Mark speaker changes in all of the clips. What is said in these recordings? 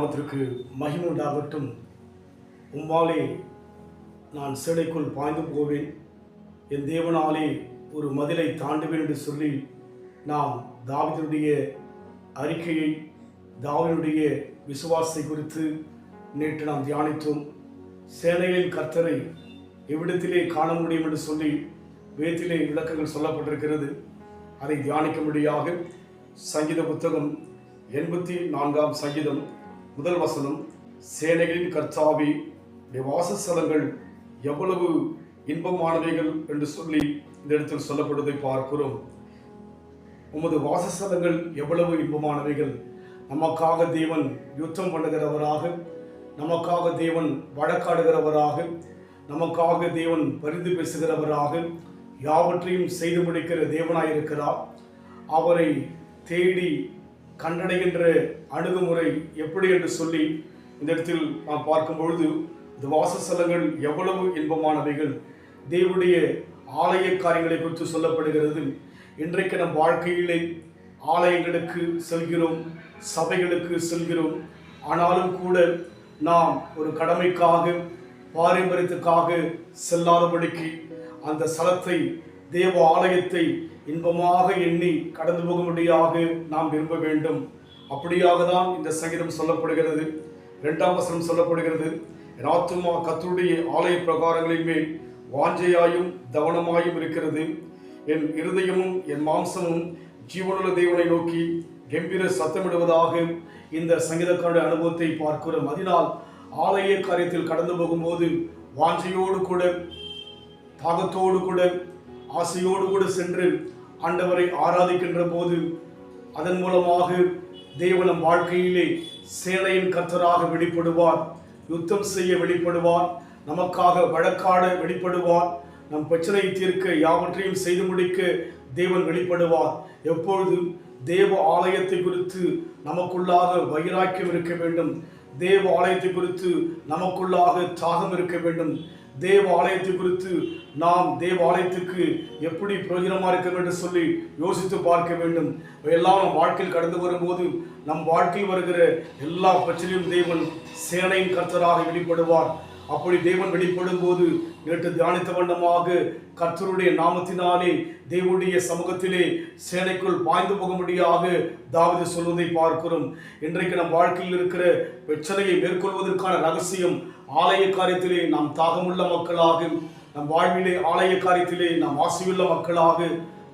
Speaker 1: நாமத்திற்கு மகிமை உண்டாகட்டும். உம்மாலே நான் சேனைக்குள் பாய்ந்து போவேன், என் தேவனாலே ஒரு மதிலை தாண்டுவேன் என்று சொல்லி நாம் தாவீதுடைய அறிக்கையை, தாவீதுடைய விசுவாசத்தை குறித்து நேற்று நாம் தியானித்தோம். சேனைகளின் கர்த்தரை எவ்விடத்திலே காண முடியும் என்று சொல்லி வேதத்திலே விளக்கங்கள் சொல்லப்பட்டிருக்கிறது. அதை தியானிக்கும்படியாக சங்கீத புத்தகம் 84ஆம் சங்கீதம் முதல் வசனம், சேனைகளின் கர்த்தாவே வாசஸ்தலங்கள் எவ்வளவு இன்பமானவைகள் என்று சொல்லி இந்த இடத்தில் சொல்லப்படுவதை பார்க்கிறோம். உமது வாசஸ்தலங்கள் எவ்வளவு இன்பமானவைகள். நமக்காக தேவன் யுத்தம் பண்ணுகிறவராக, நமக்காக தேவன் வழக்காடுகிறவராக, நமக்காக தேவன் பரிந்து பேசுகிறவராக, யாவற்றையும் செய்து முடிக்கிற தேவனாயிருக்கிறார். அவரை தேடி கண்டடைகின்ற அணுகுமுறை எப்படி என்று சொல்லி இந்த இடத்தில் நாம் பார்க்கும் பொழுது, இந்த வாசஸ்தலங்கள் எவ்வளவு இன்பமானவைகள். தேவனுடைய ஆலய காரியங்களை குறித்து சொல்லப்படுகிறது. இன்றைக்கு நம் வாழ்க்கையிலே ஆலயங்களுக்கு செல்கிறோம், சபைகளுக்கு செல்கிறோம். ஆனாலும் கூட நாம் ஒரு கடமைக்காக, பாரம்பரியத்துக்காக செல்லாதபடிக்கு அந்த ஸ்தலத்தை, தேவ ஆலயத்தை இன்பமாக எண்ணி கடந்து போகும்படியாக நாம் விரும்ப வேண்டும். அப்படியாக தான் இந்த சங்கீதம் சொல்லப்படுகிறது. 2ஆம் வசனம் சொல்லப்படுகிறது, என் ஆத்துமா கர்த்தருடைய ஆலய பிரகாரங்களின் மேல் வாஞ்சையாயும் தவனமாயும் இருக்கிறது. என் இருதயமும் என் மாம்சமும் ஜீவனுள்ள தேவனை நோக்கி கம்பீர சத்தமிடுவதாக இந்த சங்கீதக்காரனுடைய அனுபவத்தை பார்க்கிறோம். அதனால் ஆலய காரியத்தில் கடந்து போகும்போது வாஞ்சையோடு கூட, தாகத்தோடு கூட, ஆசையோடு கூட சென்று ஆண்டவரை ஆராதிக்கின்ற போது அதன் மூலமாக தேவன் வாழ்க்கையிலே சேனையின் கர்த்தராக வெளிப்படுவார், யுத்தம் செய்ய வெளிப்படுவார், நமக்காக வழக்காட வெளிப்படுவார், நம் பிரச்சனையை தீர்க்க யாவற்றையும் செய்து முடிக்க தேவன் வெளிப்படுவார். எப்பொழுது தேவ ஆலயத்தை குறித்து நமக்குள்ளாக வைராக்கியம் இருக்க வேண்டும், தேவ ஆலயத்தை குறித்து நமக்குள்ளாக தாகம் இருக்க வேண்டும், தேவ ஆலயத்தை குறித்து நாம் தேவ ஆலயத்துக்கு எப்படி பிரயோஜனமாக இருக்க வேண்டும் சொல்லி யோசித்து பார்க்க வேண்டும். எல்லாம் நம் வாழ்க்கையில் கடந்து வரும்போது நம் வாழ்க்கையில் வருகிற எல்லா பிரச்சனையும் தேவன் சேனையின் கர்த்தராக வெளிப்படுவார். அப்படி தேவன் வெளிப்படும் போது நேற்று தியானித்த வண்ணமாக கர்த்தருடைய நாமத்தினாலே தேவனுடைய சமூகத்திலே சேனைக்குள் பாய்ந்து போகும்படியாக தாவீது சொல்வதை பார்க்கிறோம். இன்றைக்கு நம் வாழ்க்கையில் இருக்கிற பிரச்சனையை மேற்கொள்வதற்கான ரகசியம், ஆலய காரியத்திலே நாம் தாகமுள்ள மக்களாக, நம் வாழ்விலே ஆலய காரியத்திலே நாம் ஆசையுள்ள மக்களாக,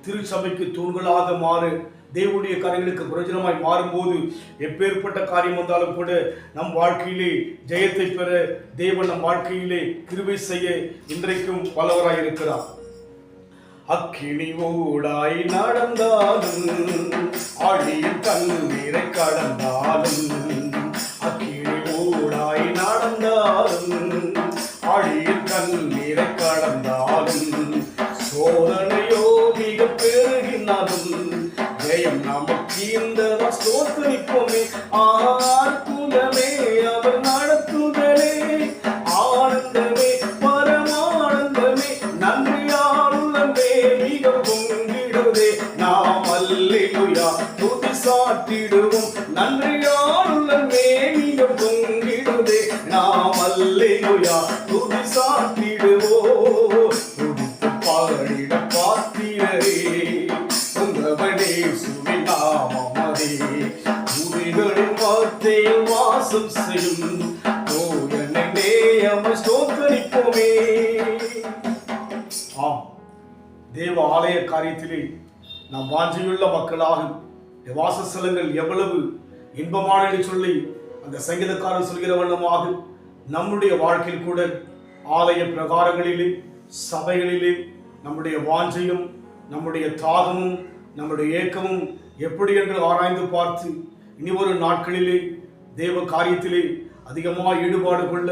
Speaker 1: திருச்சபைக்கு தூண்களாக மாறு, தேவனுடைய காரியங்களுக்கு பிரயோஜனமாய் மாறும்போது எப்பேற்பட்ட காரியம் வந்தாலும் கூட நம் வாழ்க்கையிலே ஜெயத்தை பெற தேவன் நம் வாழ்க்கையிலே கிருபை செய்ய இன்றைக்கும் வல்லவராய் இருக்கிறார். அக்கினி ஊடாய் நடந்தாலும், ஆழியின் தண்ணீரை கடந்தாலும், அக்கினி ஊடாய் நடந்தாலும், ஆழியின் தண்ணீரை கடந்தாலும், சோதனையோ மிக பெருகினாலும் ஜெயம் நமக்கு இந்த ஸ்தோத்திரிப்போமே. ஆர்ப்புதமே அவர் நடத்துதலே, ஆனந்தமே பரமானந்தமே, நன்றியாளுமே மிக பொங்கிடுதே. நாம் அல்லேலூயா துதி சாட்டிடுவோம், நன்றியாளுமே மிக பொங்கிடுதே. நாம் அல்லேலூயா துதி சாட்டிடுவோம். துதித்து பாடிட பாத்திரரே உங்கவனே சுவிநாமமதே, துதிகளின் வார்த்தையில் வாசம் செய்யும் தூயனே அமர் ஸ்தோத்திரிப்போமே. ஆம், தேவ ஆலய காரியத்திலே நாம் வாஞ்சையுள்ள மக்களாக வாசஸ்தலங்கள் எவ்வளவு இன்பமான என்று சொல்லி அந்த சங்கீதக்காரன் சொல்கிற வண்ணமாக நம்முடைய வாழ்க்கையில் கூட ஆலய பிரகாரங்களிலே, சபைகளிலே நம்முடைய வாஞ்சையும், நம்முடைய தாகமும், நம்முடைய ஏக்கமும் எப்படி என்று ஆராய்ந்து பார்த்து இனி ஒரு நாட்களிலே தேவ காரியத்திலே அதிகமாக ஈடுபாடு கொள்ள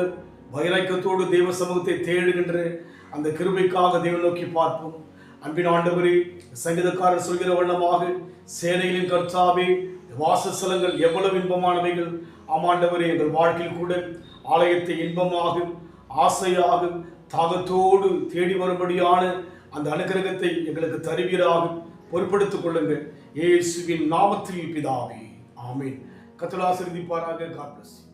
Speaker 1: வைராக்கியத்தோடு தேவ சமூகத்தை தேடுகின்ற அந்த கிருபைக்காக தேவன் நோக்கி பார்ப்போம். அன்பின் ஆண்டவரே, சங்கீதக்காரர் சொல்கிற வண்ணமாக சேனைகளின் கர்த்தாவே வாசஸ்தலங்கள் எவ்வளவு இன்பமானவைகள். ஆமாண்டவரே, எங்கள் வாழ்க்கையில் கூட ஆலயத்தை இன்பமாக, ஆசையாக, தாகத்தோடு தேடி வரும்படியான அந்த அனுகிரகத்தை எங்களுக்கு தருவீராக பொறுப்படுத்திக் கொள்ளுங்கள். இயேசுவின் நாமத்தில் பிதாவே, ஆமென். கர்த்தர் ஆசீர்வதிப்பாராக. God bless you.